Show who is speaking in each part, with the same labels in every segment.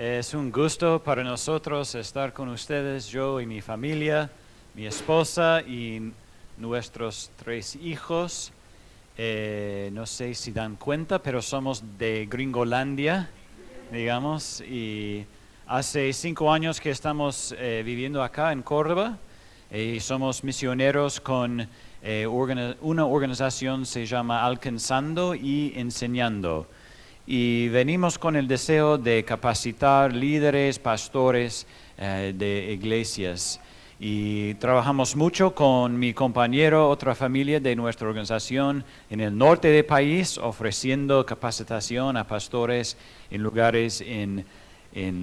Speaker 1: Es un gusto para nosotros estar con ustedes, yo y mi familia, mi esposa y nuestros 3 hijos. No sé si dan cuenta, pero somos de Gringolandia, digamos, y hace 5 años que estamos viviendo acá en Córdoba y somos misioneros con una organización se llama Alcanzando y Enseñando. Y venimos con el deseo de capacitar líderes, pastores de iglesias. Y trabajamos mucho con mi compañero, otra familia de nuestra organización en el norte del país, ofreciendo capacitación a pastores en lugares en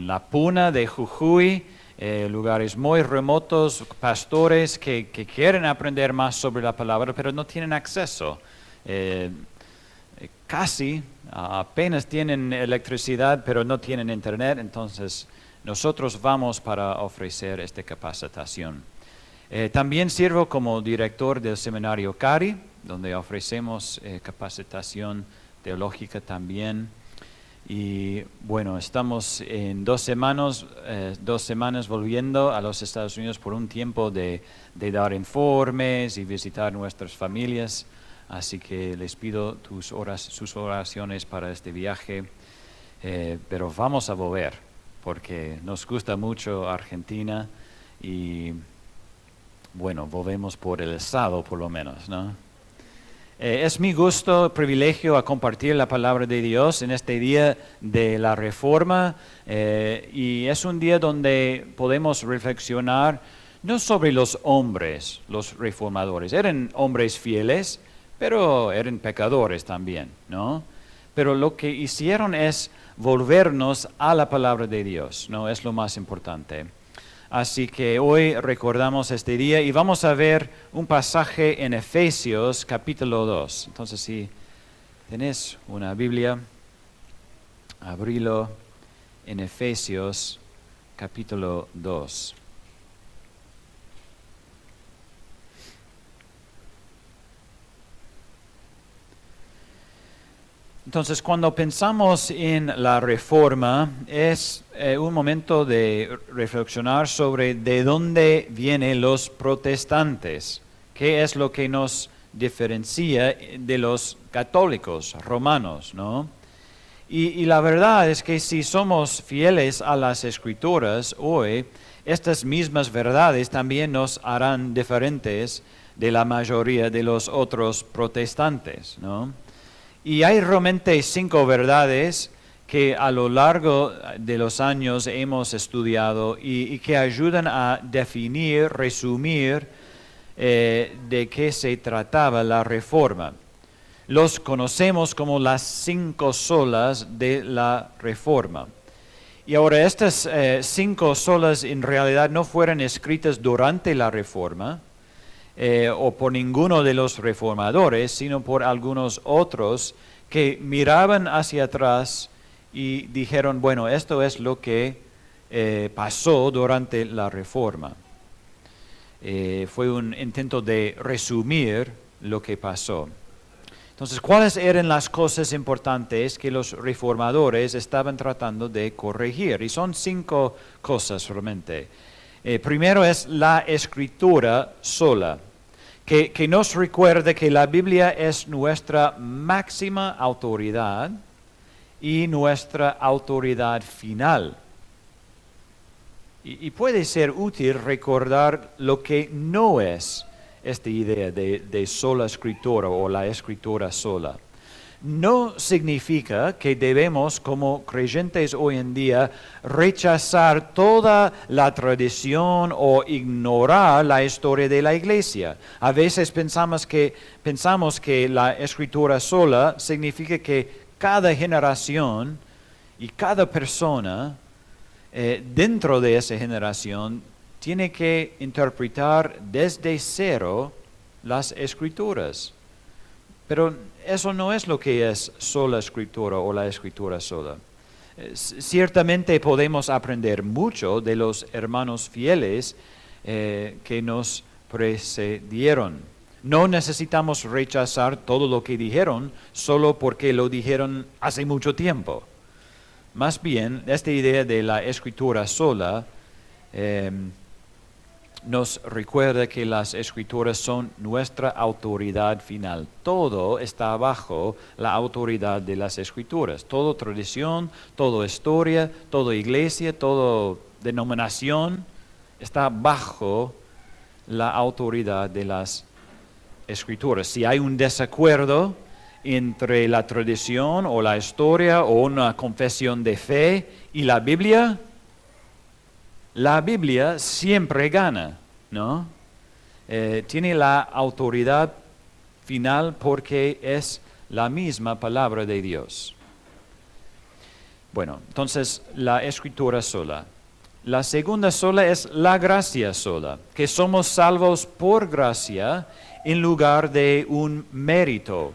Speaker 1: la Puna de Jujuy, lugares muy remotos, pastores que quieren aprender más sobre la palabra, pero no tienen acceso. Apenas tienen electricidad, pero no tienen internet, entonces nosotros vamos para ofrecer esta capacitación. También sirvo como director del seminario CARI, donde ofrecemos capacitación teológica también. Y bueno, estamos en 2 semanas volviendo a los Estados Unidos por un tiempo de dar informes y visitar nuestras familias. Así que les pido sus oraciones para este viaje, pero vamos a volver, porque nos gusta mucho Argentina y, bueno, volvemos por el estado por lo menos, ¿no? Es mi gusto, privilegio a compartir la palabra de Dios en este día de la Reforma y es un día donde podemos reflexionar no sobre los hombres, los reformadores, eran hombres fieles, pero eran pecadores también, ¿no? Pero lo que hicieron es volvernos a la palabra de Dios, ¿no? Es lo más importante. Así que hoy recordamos este día y vamos a ver un pasaje en Efesios capítulo 2. Entonces, si tenés una Biblia, abrilo en Efesios capítulo 2. Entonces, cuando pensamos en la Reforma, es un momento de reflexionar sobre de dónde vienen los protestantes, qué es lo que nos diferencia de los católicos romanos, ¿no? Y la verdad es que si somos fieles a las Escrituras hoy, estas mismas verdades también nos harán diferentes de la mayoría de los otros protestantes, ¿no? Y hay realmente 5 verdades que a lo largo de los años hemos estudiado y que ayudan a definir, resumir de qué se trataba la Reforma. Los conocemos como las 5 solas de la Reforma. Y ahora estas 5 solas en realidad no fueron escritas durante la Reforma, o por ninguno de los reformadores, sino por algunos otros que miraban hacia atrás y dijeron, bueno, esto es lo que pasó durante la Reforma. Fue un intento de resumir lo que pasó. Entonces, ¿cuáles eran las cosas importantes que los reformadores estaban tratando de corregir? Y son 5 cosas realmente. Primero es la Escritura sola, que nos recuerde que la Biblia es nuestra máxima autoridad y nuestra autoridad final. Y puede ser útil recordar lo que no es esta idea de sola Escritura o la Escritura sola. No significa que debemos, como creyentes hoy en día, rechazar toda la tradición o ignorar la historia de la iglesia. A veces pensamos que la Escritura sola significa que cada generación y cada persona dentro de esa generación tiene que interpretar desde cero las Escrituras. Pero eso no es lo que es sola Escritura o la Escritura sola. Ciertamente podemos aprender mucho de los hermanos fieles que nos precedieron. No necesitamos rechazar todo lo que dijeron solo porque lo dijeron hace mucho tiempo. Más bien, esta idea de la escritura sola nos recuerda que las escrituras son nuestra autoridad final. Todo está bajo la autoridad de las escrituras. Toda tradición, toda historia, toda iglesia, toda denominación está bajo la autoridad de las escrituras. Si hay un desacuerdo entre la tradición o la historia o una confesión de fe y la Biblia siempre gana, ¿no? Tiene la autoridad final porque es la misma palabra de Dios. Bueno, entonces la escritura sola. La segunda sola es la gracia sola, que somos salvos por gracia en lugar de un mérito.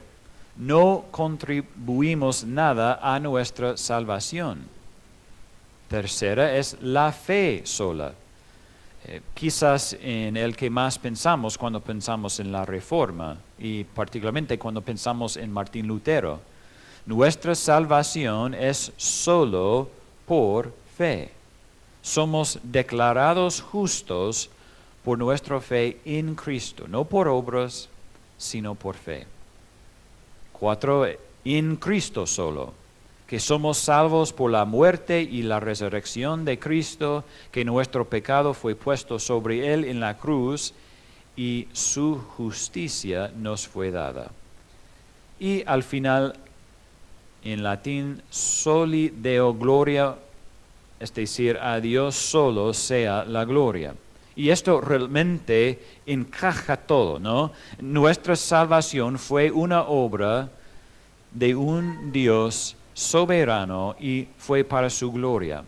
Speaker 1: No contribuimos nada a nuestra salvación. Tercera es la fe sola. Quizás en el que más pensamos cuando pensamos en la Reforma y particularmente cuando pensamos en Martín Lutero. Nuestra salvación es solo por fe. Somos declarados justos por nuestra fe en Cristo, no por obras, sino por fe. 4. En Cristo solo, que somos salvos por la muerte y la resurrección de Cristo, que nuestro pecado fue puesto sobre Él en la cruz y su justicia nos fue dada. Y al final, en latín, soli Deo gloria, es decir, a Dios solo sea la gloria. Y esto realmente encaja todo, ¿no? Nuestra salvación fue una obra de un Dios soberano y fue para su gloria.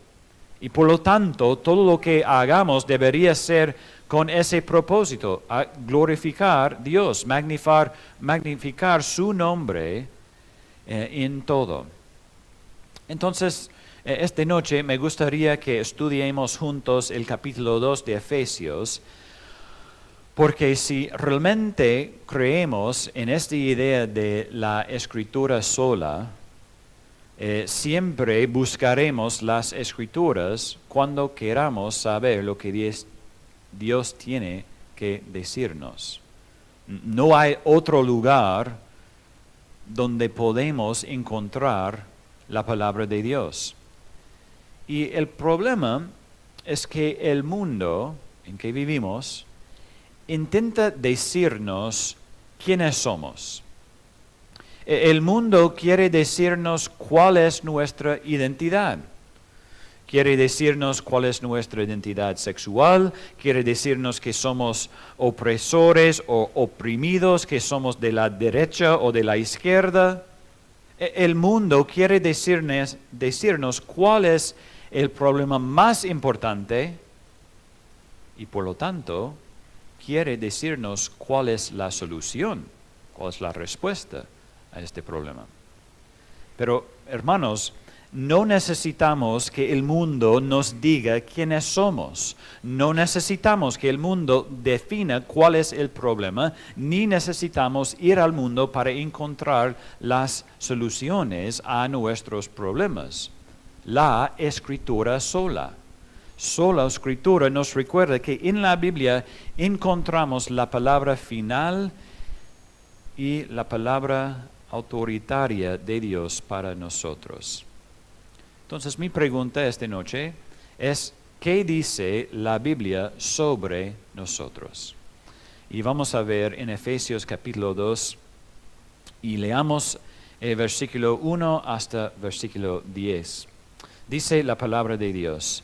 Speaker 1: Y por lo tanto, todo lo que hagamos debería ser con ese propósito, a glorificar a Dios, magnificar su nombre en todo. Entonces, esta noche me gustaría que estudiemos juntos el capítulo 2 de Efesios, porque si realmente creemos en esta idea de la escritura sola, siempre buscaremos las escrituras cuando queramos saber lo que Dios tiene que decirnos. No hay otro lugar donde podemos encontrar la palabra de Dios. Y el problema es que el mundo en que vivimos intenta decirnos quiénes somos. El mundo quiere decirnos cuál es nuestra identidad. Quiere decirnos cuál es nuestra identidad sexual, quiere decirnos que somos opresores o oprimidos, que somos de la derecha o de la izquierda. El mundo quiere decirnos cuál es el problema más importante y por lo tanto quiere decirnos cuál es la solución, cuál es la respuesta a este problema. Pero, hermanos, no necesitamos que el mundo nos diga quiénes somos. No necesitamos que el mundo defina cuál es el problema, ni necesitamos ir al mundo para encontrar las soluciones a nuestros problemas. La Escritura sola. Sola Escritura nos recuerda que en la Biblia encontramos la palabra final y la palabra autoritaria de Dios para nosotros. Entonces mi pregunta esta noche es, ¿qué dice la Biblia sobre nosotros? Y vamos a ver en Efesios capítulo 2 y leamos versículo 1 hasta versículo 10. Dice la palabra de Dios: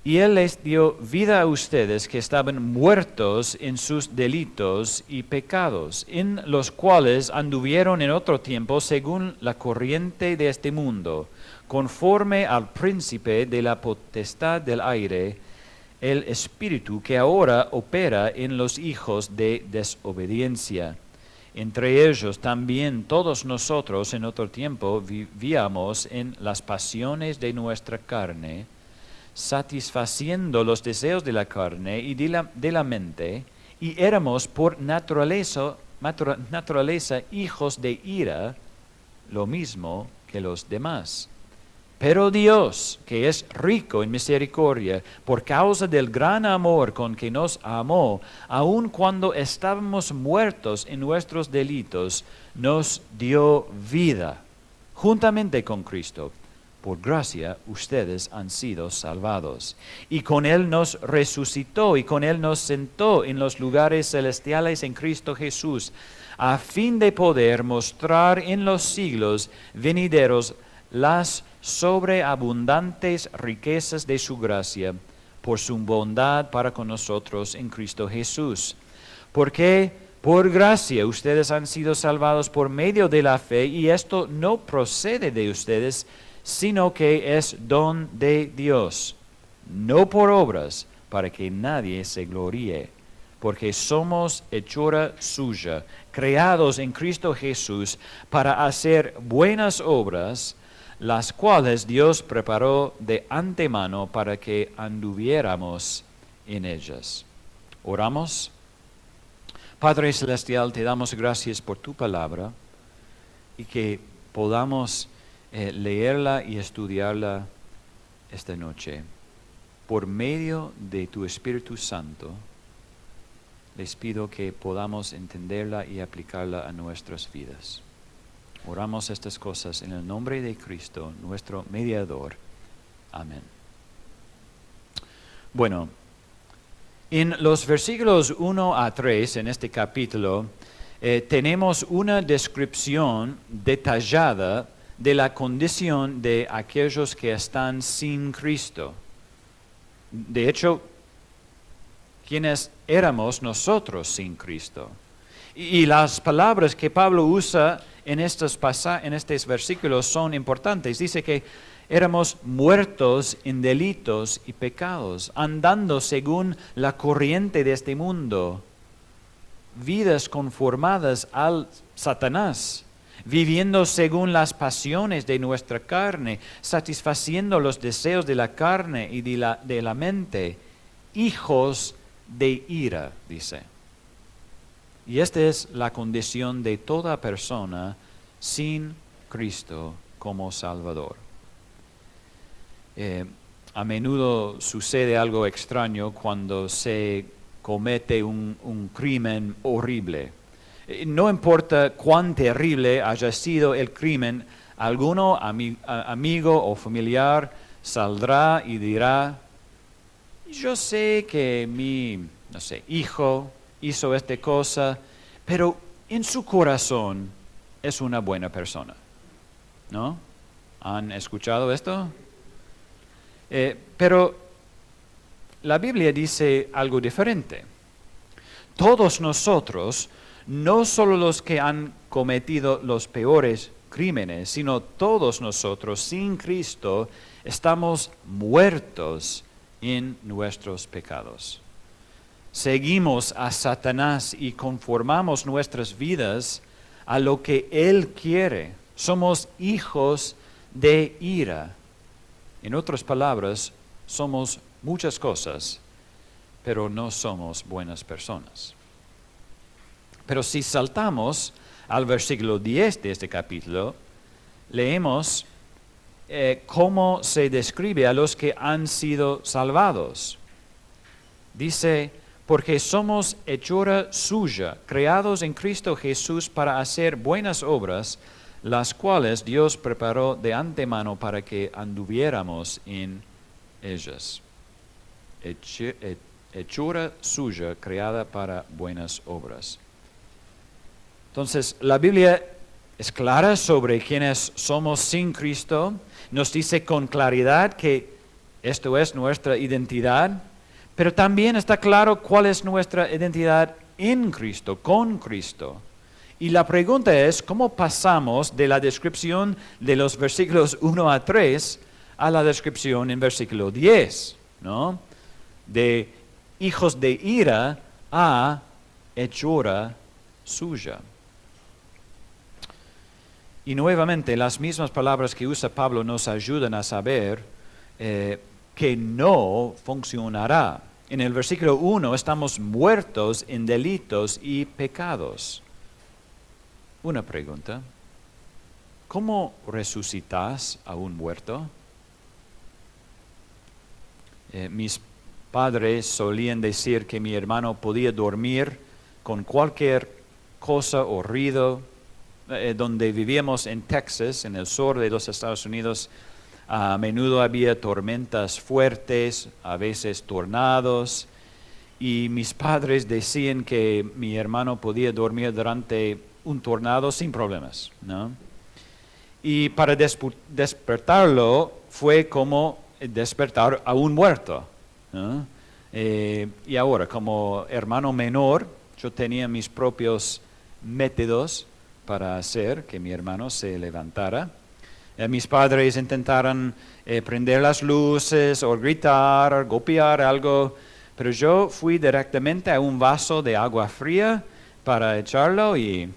Speaker 1: Y Él les dio vida a ustedes que estaban muertos en sus delitos y pecados, en los cuales anduvieron en otro tiempo según la corriente de este mundo, conforme al príncipe de la potestad del aire, el espíritu que ahora opera en los hijos de desobediencia. Entre ellos también todos nosotros en otro tiempo vivíamos en las pasiones de nuestra carne, satisfaciendo los deseos de la carne y de la mente, y éramos por naturaleza hijos de ira, lo mismo que los demás. Pero Dios, que es rico en misericordia, por causa del gran amor con que nos amó, aun cuando estábamos muertos en nuestros delitos, nos dio vida juntamente con Cristo. Por gracia ustedes han sido salvados. Y con Él nos resucitó y con Él nos sentó en los lugares celestiales en Cristo Jesús, a fin de poder mostrar en los siglos venideros las sobreabundantes riquezas de su gracia, por su bondad para con nosotros en Cristo Jesús. Porque por gracia ustedes han sido salvados por medio de la fe, y esto no procede de ustedes, sino que es don de Dios, no por obras, para que nadie se gloríe, porque somos hechura suya, creados en Cristo Jesús para hacer buenas obras, las cuales Dios preparó de antemano para que anduviéramos en ellas. Oramos. Padre Celestial, te damos gracias por tu palabra y que podamos leerla y estudiarla esta noche. Por medio de tu Espíritu Santo, les pido que podamos entenderla y aplicarla a nuestras vidas. Oramos estas cosas en el nombre de Cristo, nuestro mediador. Amén. Bueno, en los versículos 1 a 3 en este capítulo tenemos una descripción detallada de la condición de aquellos que están sin Cristo. De hecho, ¿quiénes éramos nosotros sin Cristo? Y las palabras que Pablo usa en estos versículos son importantes. Dice que éramos muertos en delitos y pecados, andando según la corriente de este mundo, vidas conformadas al Satanás, viviendo según las pasiones de nuestra carne, satisfaciendo los deseos de la carne y de la mente, hijos de ira, dice. Y esta es la condición de toda persona sin Cristo como Salvador. A menudo sucede algo extraño cuando se comete un crimen horrible. No importa cuán terrible haya sido el crimen, alguno amigo o familiar saldrá y dirá: yo sé que mi, hijo hizo esta cosa, pero en su corazón es una buena persona. ¿No? ¿Han escuchado esto? Pero la Biblia dice algo diferente. Todos nosotros, no solo los que han cometido los peores crímenes, sino todos nosotros sin Cristo estamos muertos en nuestros pecados. Seguimos a Satanás y conformamos nuestras vidas a lo que Él quiere. Somos hijos de ira. En otras palabras, somos muchas cosas, pero no somos buenas personas. Pero si saltamos al versículo 10 de este capítulo, leemos cómo se describe a los que han sido salvados. Dice: porque somos hechura suya, creados en Cristo Jesús para hacer buenas obras, las cuales Dios preparó de antemano para que anduviéramos en ellas. Hechura suya, creada para buenas obras. Entonces, la Biblia es clara sobre quiénes somos sin Cristo. Nos dice con claridad que esto es nuestra identidad, pero también está claro cuál es nuestra identidad en Cristo, con Cristo. Y la pregunta es, ¿cómo pasamos de la descripción de los versículos 1 a 3 a la descripción en versículo 10, ¿no? De hijos de ira a hechura suya. Y nuevamente, las mismas palabras que usa Pablo nos ayudan a saber que no funcionará. En el versículo 1 estamos muertos en delitos y pecados. Una pregunta: ¿cómo resucitas a un muerto? Mis padres solían decir que mi hermano podía dormir con cualquier cosa o ruido. Donde vivíamos en Texas, en el sur de los Estados Unidos, a menudo había tormentas fuertes, a veces tornados, y mis padres decían que mi hermano podía dormir durante un tornado sin problemas, ¿no? Y para despertarlo fue como despertar a un muerto, ¿no? Y ahora, como hermano menor, yo tenía mis propios métodos para hacer que mi hermano se levantara. Mis padres intentaron prender las luces o gritar o golpear algo, pero yo fui directamente a un vaso de agua fría para echarlo y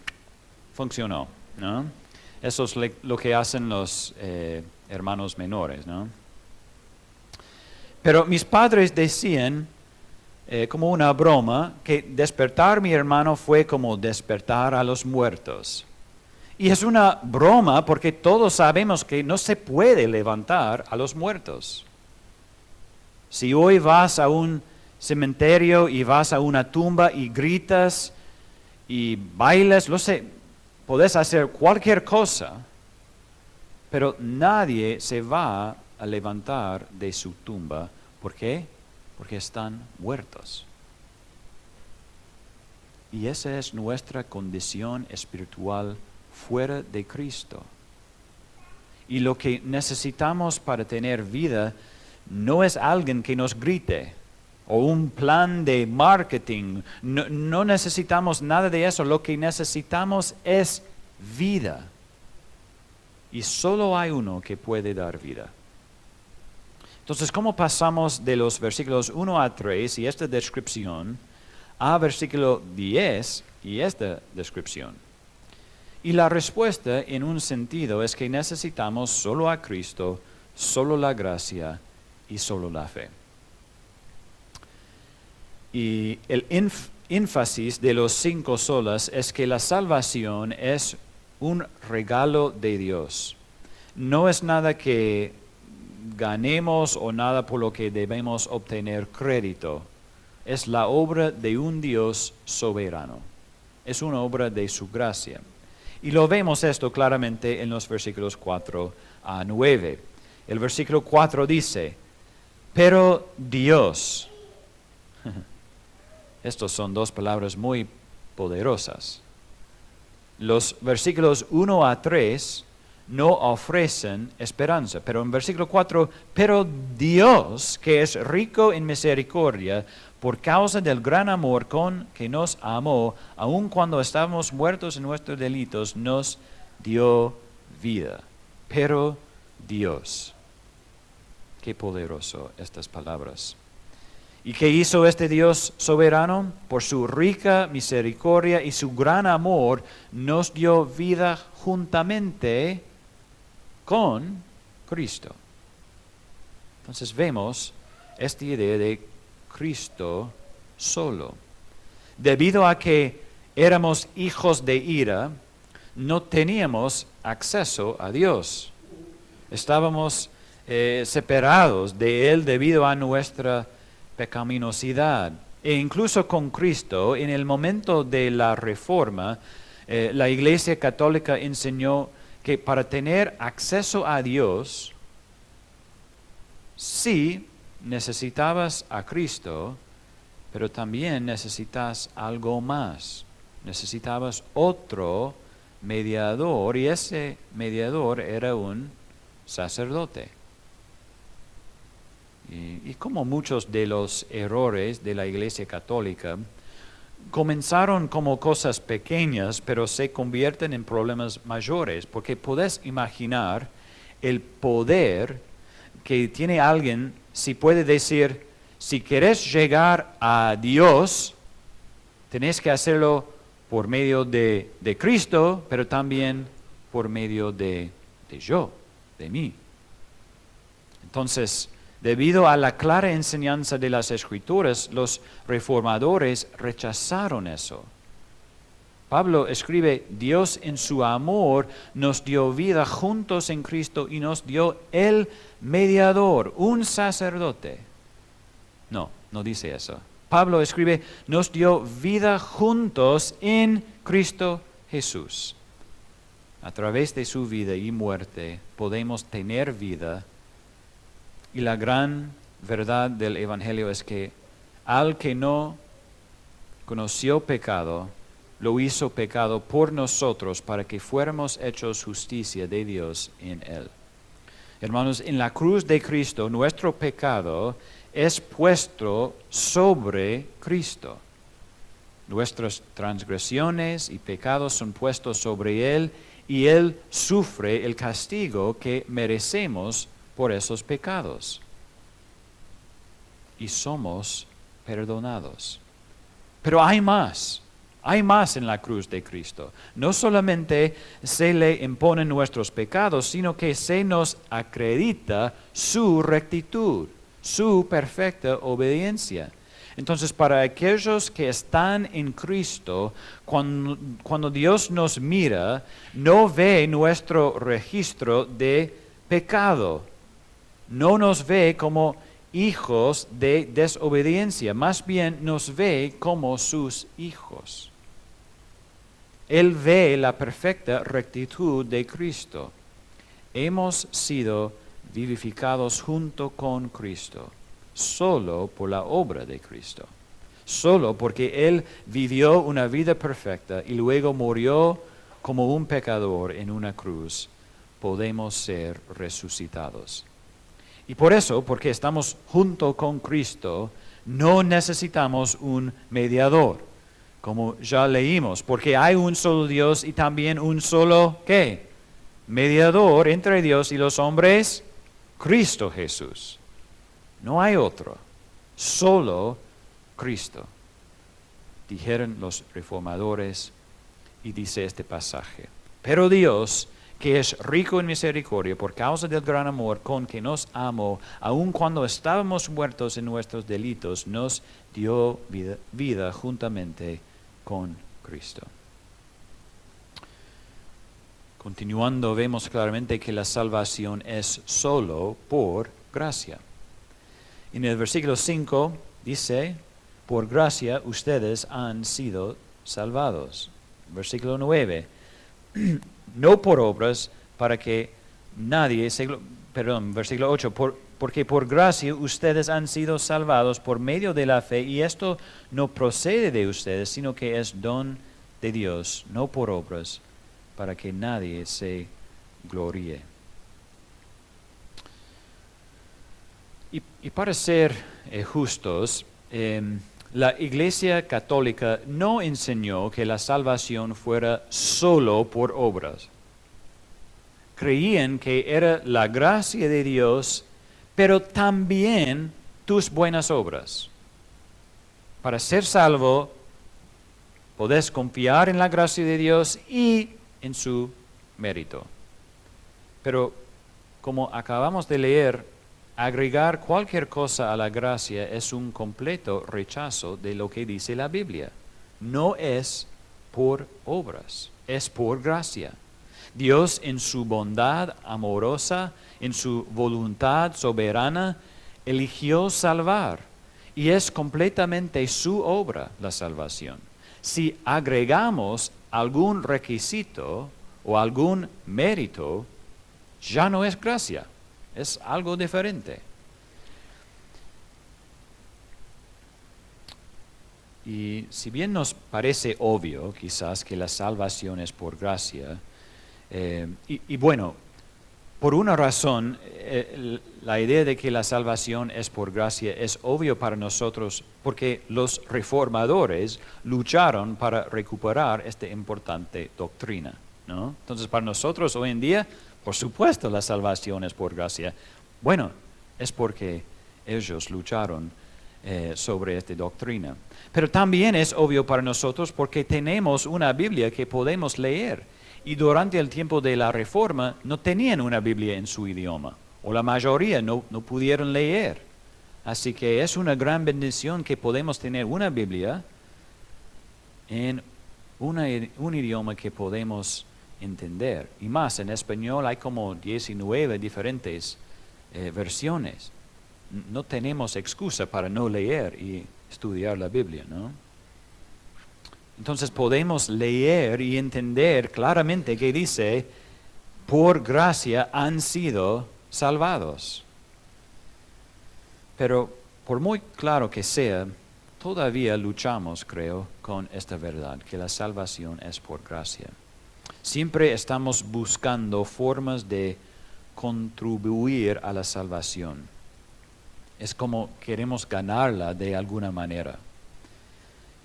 Speaker 1: funcionó, ¿no? Eso es lo que hacen los hermanos menores, ¿no? Pero mis padres decían, como una broma, que despertar a mi hermano fue como despertar a los muertos. Y es una broma porque todos sabemos que no se puede levantar a los muertos. Si hoy vas a un cementerio y vas a una tumba y gritas y bailas, no sé, podés hacer cualquier cosa, pero nadie se va a levantar de su tumba. ¿Por qué? Porque están muertos. Y esa es nuestra condición espiritual fuera de Cristo. Y lo que necesitamos para tener vida no es alguien que nos grite o un plan de marketing. No necesitamos nada de eso. Lo que necesitamos es vida. Y solo hay uno que puede dar vida. Entonces, ¿cómo pasamos de los versículos 1 a 3 y esta descripción a versículo 10 y esta descripción? Y la respuesta, en un sentido, es que necesitamos solo a Cristo, solo la gracia y solo la fe. Y el énfasis de los 5 solas es que la salvación es un regalo de Dios. No es nada que ganemos o nada por lo que debemos obtener crédito. Es la obra de un Dios soberano. Es una obra de su gracia. Y lo vemos esto claramente en los versículos 4 a 9. El versículo 4 dice, pero Dios. Estas son 2 palabras muy poderosas. Los versículos 1 a 3 no ofrecen esperanza, pero en versículo 4, pero Dios, que es rico en misericordia, por causa del gran amor con que nos amó, aun cuando estábamos muertos en nuestros delitos, nos dio vida. Pero Dios. Qué poderoso estas palabras. ¿Y qué hizo este Dios soberano? Por su rica misericordia y su gran amor, nos dio vida juntamente con Cristo. Entonces vemos esta idea de Cristo solo. Debido a que éramos hijos de ira, no teníamos acceso a Dios. Estábamos separados de Él debido a nuestra pecaminosidad. E incluso con Cristo, en el momento de la Reforma, la Iglesia Católica enseñó que para tener acceso a Dios, sí necesitabas a Cristo, pero también necesitas algo más. Necesitabas otro mediador, y ese mediador era un sacerdote. Y como muchos de los errores de la Iglesia Católica, comenzaron como cosas pequeñas, pero se convierten en problemas mayores, porque puedes imaginar el poder que tiene alguien si puede decir, si quieres llegar a Dios, tenés que hacerlo por medio de Cristo, pero también por medio de mí. Entonces, debido a la clara enseñanza de las Escrituras, los reformadores rechazaron eso. Pablo escribe, Dios en su amor nos dio vida juntos en Cristo y nos dio el mediador, un sacerdote. No, no dice eso. Pablo escribe, nos dio vida juntos en Cristo Jesús. A través de su vida y muerte podemos tener vida. Y la gran verdad del Evangelio es que al que no conoció pecado, lo hizo pecado por nosotros para que fuéramos hechos justicia de Dios en él. Hermanos, en la cruz de Cristo, nuestro pecado es puesto sobre Cristo. Nuestras transgresiones y pecados son puestos sobre Él y Él sufre el castigo que merecemos por esos pecados. Y somos perdonados. Pero hay más en la cruz de Cristo. No solamente se le imponen nuestros pecados, sino que se nos acredita su rectitud, su perfecta obediencia. Entonces, para aquellos que están en Cristo, cuando Dios nos mira, no ve nuestro registro de pecado. No nos ve como hijos de desobediencia, más bien nos ve como sus hijos. Él ve la perfecta rectitud de Cristo. Hemos sido vivificados junto con Cristo, solo por la obra de Cristo. Solo porque Él vivió una vida perfecta y luego murió como un pecador en una cruz, podemos ser resucitados. Y por eso, porque estamos junto con Cristo, no necesitamos un mediador, como ya leímos, porque hay un solo Dios y también un solo, ¿qué? Mediador entre Dios y los hombres, Cristo Jesús. No hay otro, solo Cristo. Dijeron los reformadores, y dice este pasaje, pero Dios, que es rico en misericordia por causa del gran amor con que nos amó, aun cuando estábamos muertos en nuestros delitos, nos dio vida juntamente con Cristo. Continuando, vemos claramente que la salvación es solo por gracia. En el versículo 5 dice, por gracia ustedes han sido salvados. Versículo 9, no por obras para que nadie versículo 8, porque por gracia ustedes han sido salvados por medio de la fe, y esto no procede de ustedes, sino que es don de Dios, no por obras, para que nadie se gloríe. Y para ser justos, la Iglesia Católica no enseñó que la salvación fuera solo por obras. Creían que era la gracia de Dios, pero también tus buenas obras. Para ser salvo, podés confiar en la gracia de Dios y en su mérito. Pero, como acabamos de leer, agregar cualquier cosa a la gracia es un completo rechazo de lo que dice la Biblia. No es por obras, es por gracia. Dios en su bondad amorosa, en su voluntad soberana, eligió salvar. Y es completamente su obra la salvación. Si agregamos algún requisito o algún mérito, ya no es gracia. Es algo diferente. Y si bien nos parece obvio, quizás, que la salvación es por gracia, y bueno, por una razón, la idea de que la salvación es por gracia es obvio para nosotros, porque los reformadores lucharon para recuperar esta importante doctrina, ¿no? Entonces, para nosotros hoy en día, por supuesto, la salvación es por gracia. Bueno, es porque ellos lucharon sobre esta doctrina. Pero también es obvio para nosotros porque tenemos una Biblia que podemos leer. Y durante el tiempo de la Reforma no tenían una Biblia en su idioma, o la mayoría no pudieron leer. Así que es una gran bendición que podemos tener una Biblia en un idioma que podemos entender. Y más, en español hay como 19 diferentes versiones. No tenemos excusa para no leer y estudiar la Biblia, ¿no? Entonces podemos leer y entender claramente que dice, por gracia han sido salvados. Pero por muy claro que sea, todavía luchamos, creo, con esta verdad, que la salvación es por gracia. Siempre estamos buscando formas de contribuir a la salvación. Es como queremos ganarla de alguna manera.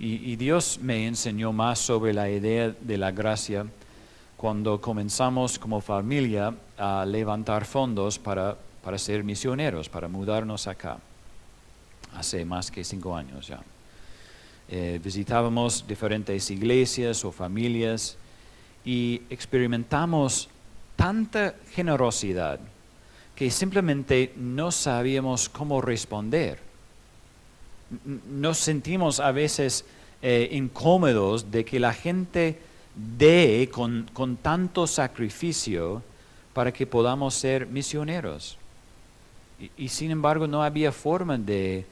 Speaker 1: Y Dios me enseñó más sobre la idea de la gracia cuando comenzamos como familia a levantar fondos para ser misioneros, para mudarnos acá, hace más que 5 años ya. Visitábamos diferentes iglesias o familias y experimentamos tanta generosidad que simplemente no sabíamos cómo responder. Nos sentimos a veces incómodos de que la gente dé con tanto sacrificio para que podamos ser misioneros. Y sin embargo no había forma de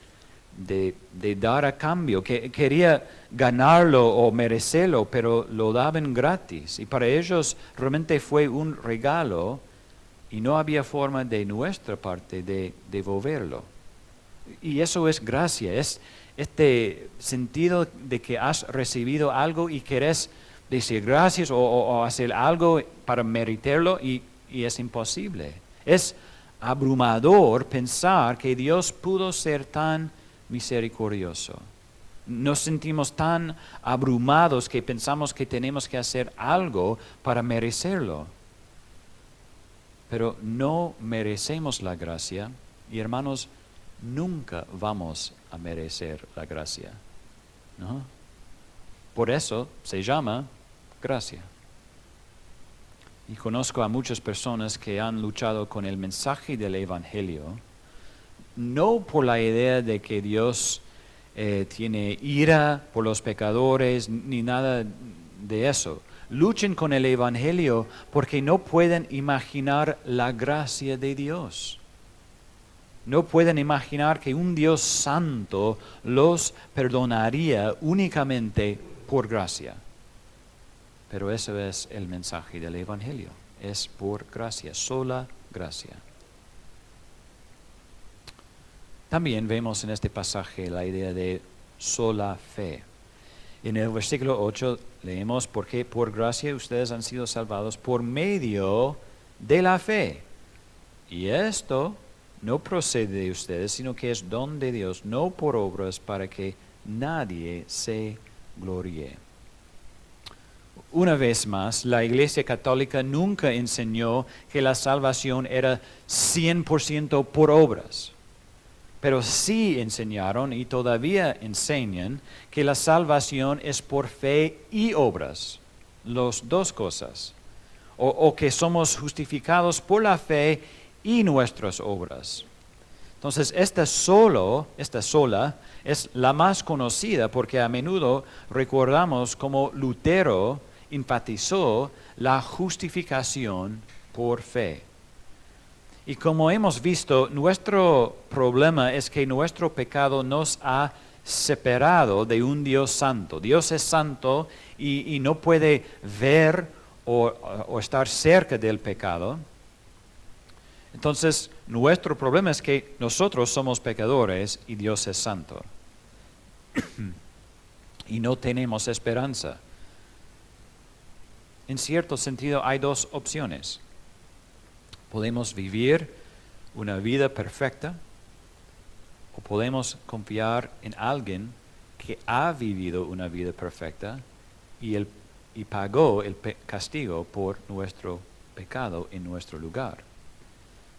Speaker 1: dar a cambio. Quería ganarlo o merecerlo, pero lo daban gratis. Y para ellos realmente fue un regalo y no había forma de nuestra parte de devolverlo. Y eso es gracia, es este sentido de que has recibido algo y querés decir gracias o hacer algo para meritarlo y es imposible. Es abrumador pensar que Dios pudo ser tan misericordioso. Nos sentimos tan abrumados que pensamos que tenemos que hacer algo para merecerlo. Pero no merecemos la gracia y hermanos, nunca vamos a merecer la gracia, ¿no? Por eso se llama gracia. Y conozco a muchas personas que han luchado con el mensaje del Evangelio, no por la idea de que Dios tiene ira por los pecadores, ni nada de eso. Luchen con el Evangelio porque no pueden imaginar la gracia de Dios. No pueden imaginar que un Dios santo los perdonaría únicamente por gracia. Pero eso es el mensaje del Evangelio. Es por gracia, sola gracia. También vemos en este pasaje la idea de sola fe. En el versículo 8 leemos, porque por gracia ustedes han sido salvados por medio de la fe. Y esto no procede de ustedes, sino que es don de Dios, no por obras para que nadie se gloríe. Una vez más, la Iglesia Católica nunca enseñó que la salvación era 100% por obras. Pero sí enseñaron y todavía enseñan que la salvación es por fe y obras, las dos cosas. O que somos justificados por la fe y nuestras obras. Entonces, esta sola es la más conocida porque a menudo recordamos cómo Lutero enfatizó la justificación por fe. Y como hemos visto, nuestro problema es que nuestro pecado nos ha separado de un Dios santo. Dios es santo y no puede ver o estar cerca del pecado. Entonces, nuestro problema es que nosotros somos pecadores y Dios es santo. Y no tenemos esperanza. En cierto sentido, hay dos opciones. Podemos vivir una vida perfecta o podemos confiar en alguien que ha vivido una vida perfecta y pagó el castigo por nuestro pecado en nuestro lugar.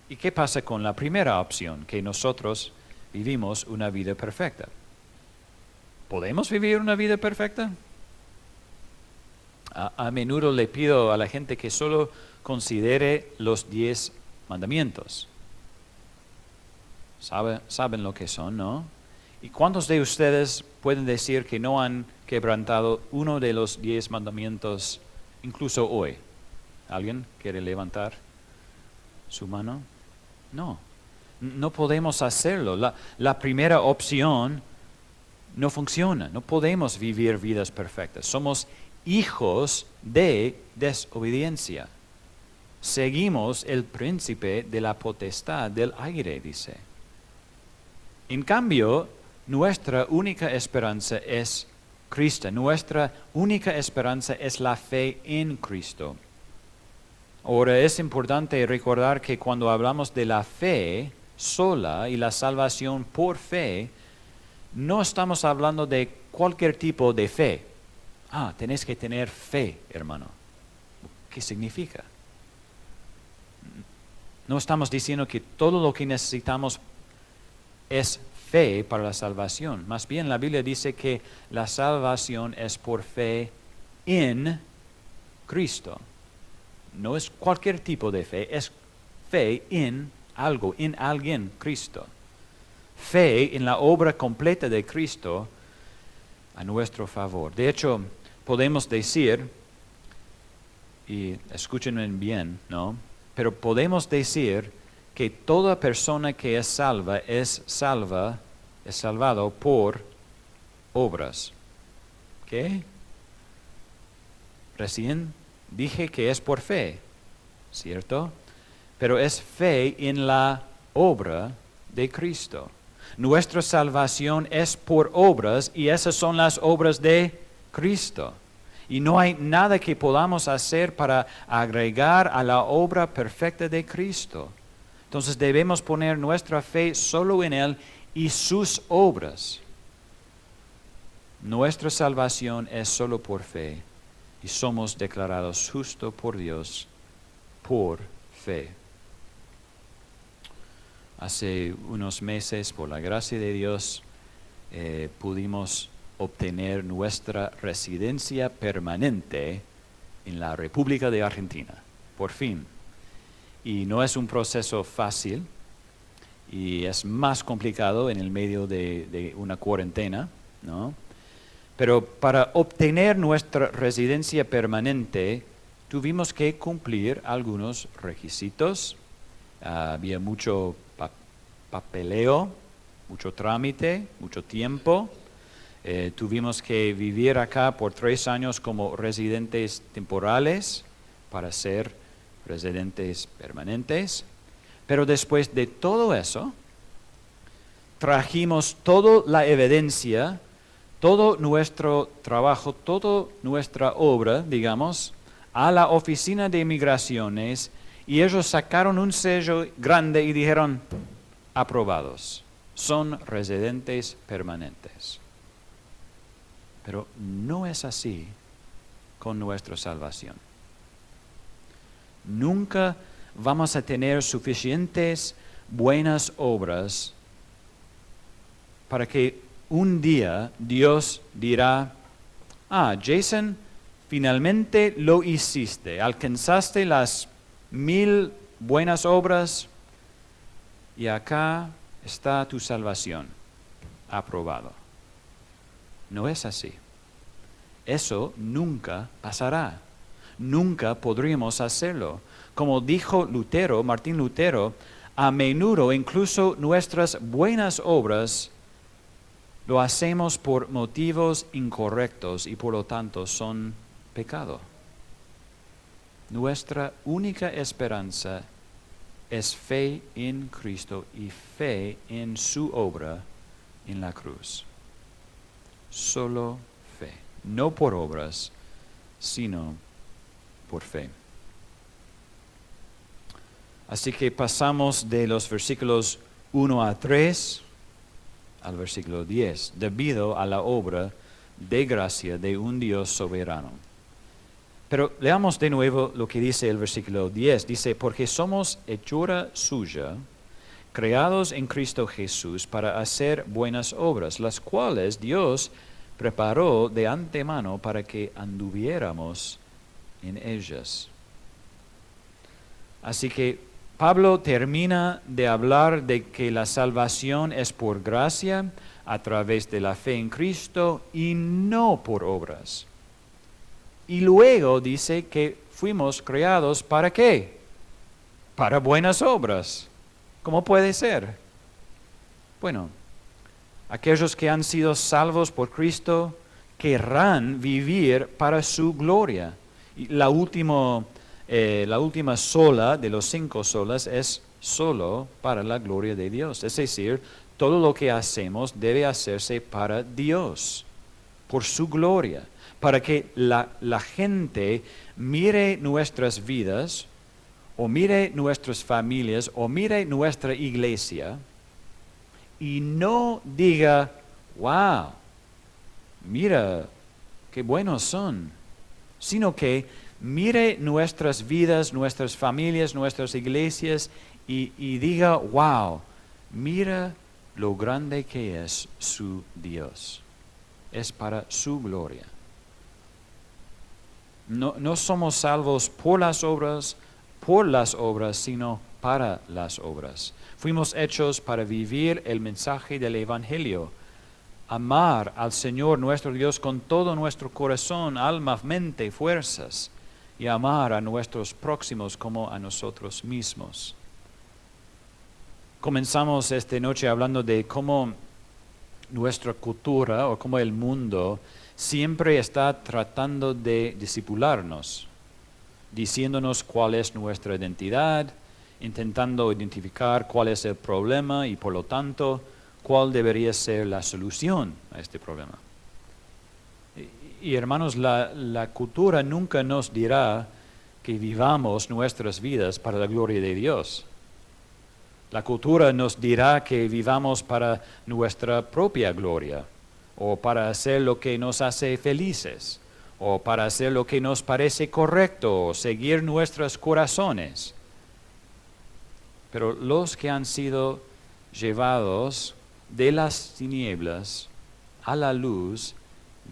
Speaker 1: ¿Y qué pasa con la primera opción, que nosotros vivimos una vida perfecta? ¿Podemos vivir una vida perfecta? A menudo le pido a la gente que solo considere los 10 mandamientos. Saben lo que son, ¿no? ¿Y cuántos de ustedes pueden decir que no han quebrantado uno de los 10 mandamientos, incluso hoy? ¿Alguien quiere levantar su mano? No, no podemos hacerlo. La primera opción no funciona. No podemos vivir vidas perfectas. Somos hijos de desobediencia. Seguimos el príncipe de la potestad del aire, dice. En cambio, nuestra única esperanza es Cristo. Nuestra única esperanza es la fe en Cristo. Ahora, es importante recordar que cuando hablamos de la fe sola y la salvación por fe, no estamos hablando de cualquier tipo de fe. Tenés que tener fe, hermano. ¿Qué significa? No estamos diciendo que todo lo que necesitamos es fe para la salvación. Más bien la Biblia dice que la salvación es por fe en Cristo. No es cualquier tipo de fe, es fe en algo, en alguien, Cristo. Fe en la obra completa de Cristo a nuestro favor. De hecho, podemos decir, y escúchenme bien, ¿no? Pero podemos decir que toda persona que es salva es salvado por obras. ¿Qué? Recién dije que es por fe, ¿cierto? Pero es fe en la obra de Cristo. Nuestra salvación es por obras y esas son las obras de Cristo. Y no hay nada que podamos hacer para agregar a la obra perfecta de Cristo. Entonces debemos poner nuestra fe solo en Él y sus obras. Nuestra salvación es solo por fe y somos declarados justos por Dios por fe. Hace unos meses, por la gracia de Dios, pudimos obtener nuestra residencia permanente en la República de Argentina, por fin. Y no es un proceso fácil y es más complicado en el medio de una cuarentena, ¿no? Pero para obtener nuestra residencia permanente tuvimos que cumplir algunos requisitos. Había mucho papeleo, mucho trámite, mucho tiempo. Tuvimos que vivir acá por 3 años como residentes temporales para ser residentes permanentes. Pero después de todo eso, trajimos toda la evidencia, todo nuestro trabajo, toda nuestra obra, digamos, a la oficina de inmigraciones y ellos sacaron un sello grande y dijeron, aprobados, son residentes permanentes. Pero no es así con nuestra salvación. Nunca vamos a tener suficientes buenas obras para que un día Dios dirá, Jason, finalmente lo hiciste, alcanzaste las 1000 buenas obras y acá está tu salvación, aprobado. No es así. Eso nunca pasará. Nunca podremos hacerlo. Como dijo Lutero, Martín Lutero, a menudo incluso nuestras buenas obras lo hacemos por motivos incorrectos y por lo tanto son pecado. Nuestra única esperanza es fe en Cristo y fe en su obra en la cruz. Solo fe, no por obras, sino por fe. Así que pasamos de los versículos 1 a 3 al versículo 10, debido a la obra de gracia de un Dios soberano. Pero leamos de nuevo lo que dice el versículo 10. Dice, porque somos hechura suya, creados en Cristo Jesús para hacer buenas obras, las cuales Dios preparó de antemano para que anduviéramos en ellas. Así que Pablo termina de hablar de que la salvación es por gracia a través de la fe en Cristo y no por obras. Y luego dice que fuimos creados ¿para qué? Para buenas obras. ¿Cómo puede ser? Bueno, aquellos que han sido salvos por Cristo querrán vivir para su gloria. Y la última sola de los 5 solas es solo para la gloria de Dios. Es decir, todo lo que hacemos debe hacerse para Dios, por su gloria, para que la gente mire nuestras vidas, o mire nuestras familias, o mire nuestra iglesia, y no diga, wow, mira qué buenos son, sino que mire nuestras vidas, nuestras familias, nuestras iglesias y diga, wow, mira lo grande que es su Dios. Es para su gloria. No somos salvos por las obras, sino para las obras. Fuimos hechos para vivir el mensaje del Evangelio, amar al Señor nuestro Dios con todo nuestro corazón, alma, mente, fuerzas, y amar a nuestros próximos como a nosotros mismos. Comenzamos esta noche hablando de cómo nuestra cultura o cómo el mundo siempre está tratando de discipularnos, diciéndonos cuál es nuestra identidad, intentando identificar cuál es el problema y por lo tanto cuál debería ser la solución a este problema. Y hermanos, la cultura nunca nos dirá que vivamos nuestras vidas para la gloria de Dios. La cultura nos dirá que vivamos para nuestra propia gloria, o para hacer lo que nos hace felices, o para hacer lo que nos parece correcto, o seguir nuestros corazones. Pero los que han sido llevados de las tinieblas a la luz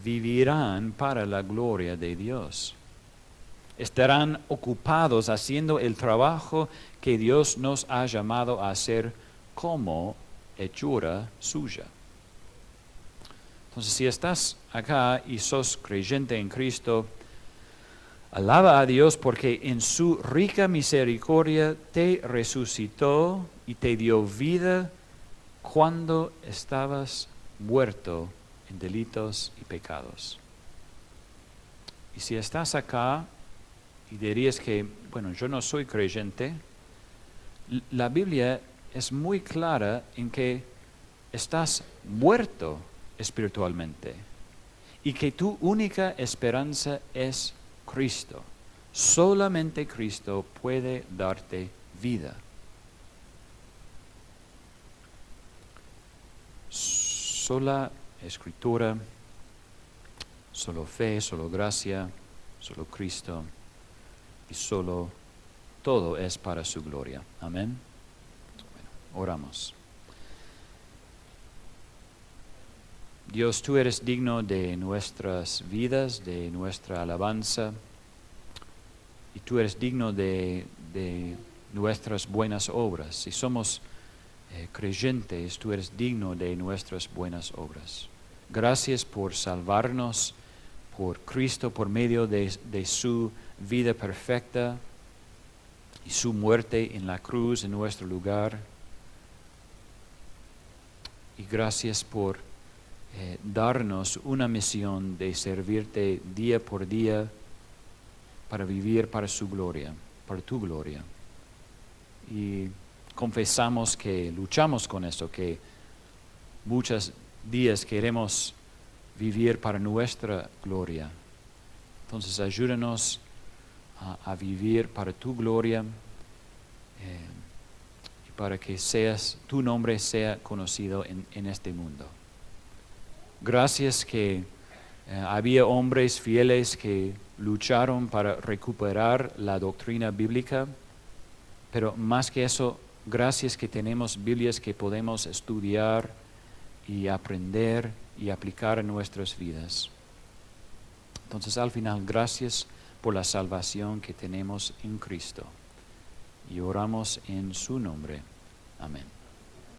Speaker 1: vivirán para la gloria de Dios. Estarán ocupados haciendo el trabajo que Dios nos ha llamado a hacer como hechura suya. Entonces, si estás acá y sos creyente en Cristo, alaba a Dios porque en su rica misericordia te resucitó y te dio vida cuando estabas muerto en delitos y pecados. Y si estás acá y dirías que, bueno, yo no soy creyente, la Biblia es muy clara en que estás muerto espiritualmente y que tu única esperanza es Cristo. Solamente Cristo puede darte vida. Sola Escritura, solo fe, solo gracia, solo Cristo y solo todo es para su gloria. Amén. Bueno, oramos. Dios, tú eres digno de nuestras vidas, de nuestra alabanza, y tú eres digno de nuestras buenas obras. Si somos creyentes, tú eres digno de nuestras buenas obras. Gracias por salvarnos, por Cristo, por medio de su vida perfecta y su muerte en la cruz en nuestro lugar. Y gracias por darnos una misión de servirte día por día para vivir para su gloria, para tu gloria. Y confesamos que luchamos con esto, que muchos días queremos vivir para nuestra gloria. Entonces ayúdanos a vivir para tu gloria y para que tu nombre sea conocido en este mundo. Gracias que había hombres fieles que lucharon para recuperar la doctrina bíblica, pero más que eso, gracias que tenemos Biblias que podemos estudiar y aprender y aplicar en nuestras vidas. Entonces, al final, gracias por la salvación que tenemos en Cristo. Y oramos en su nombre. Amén.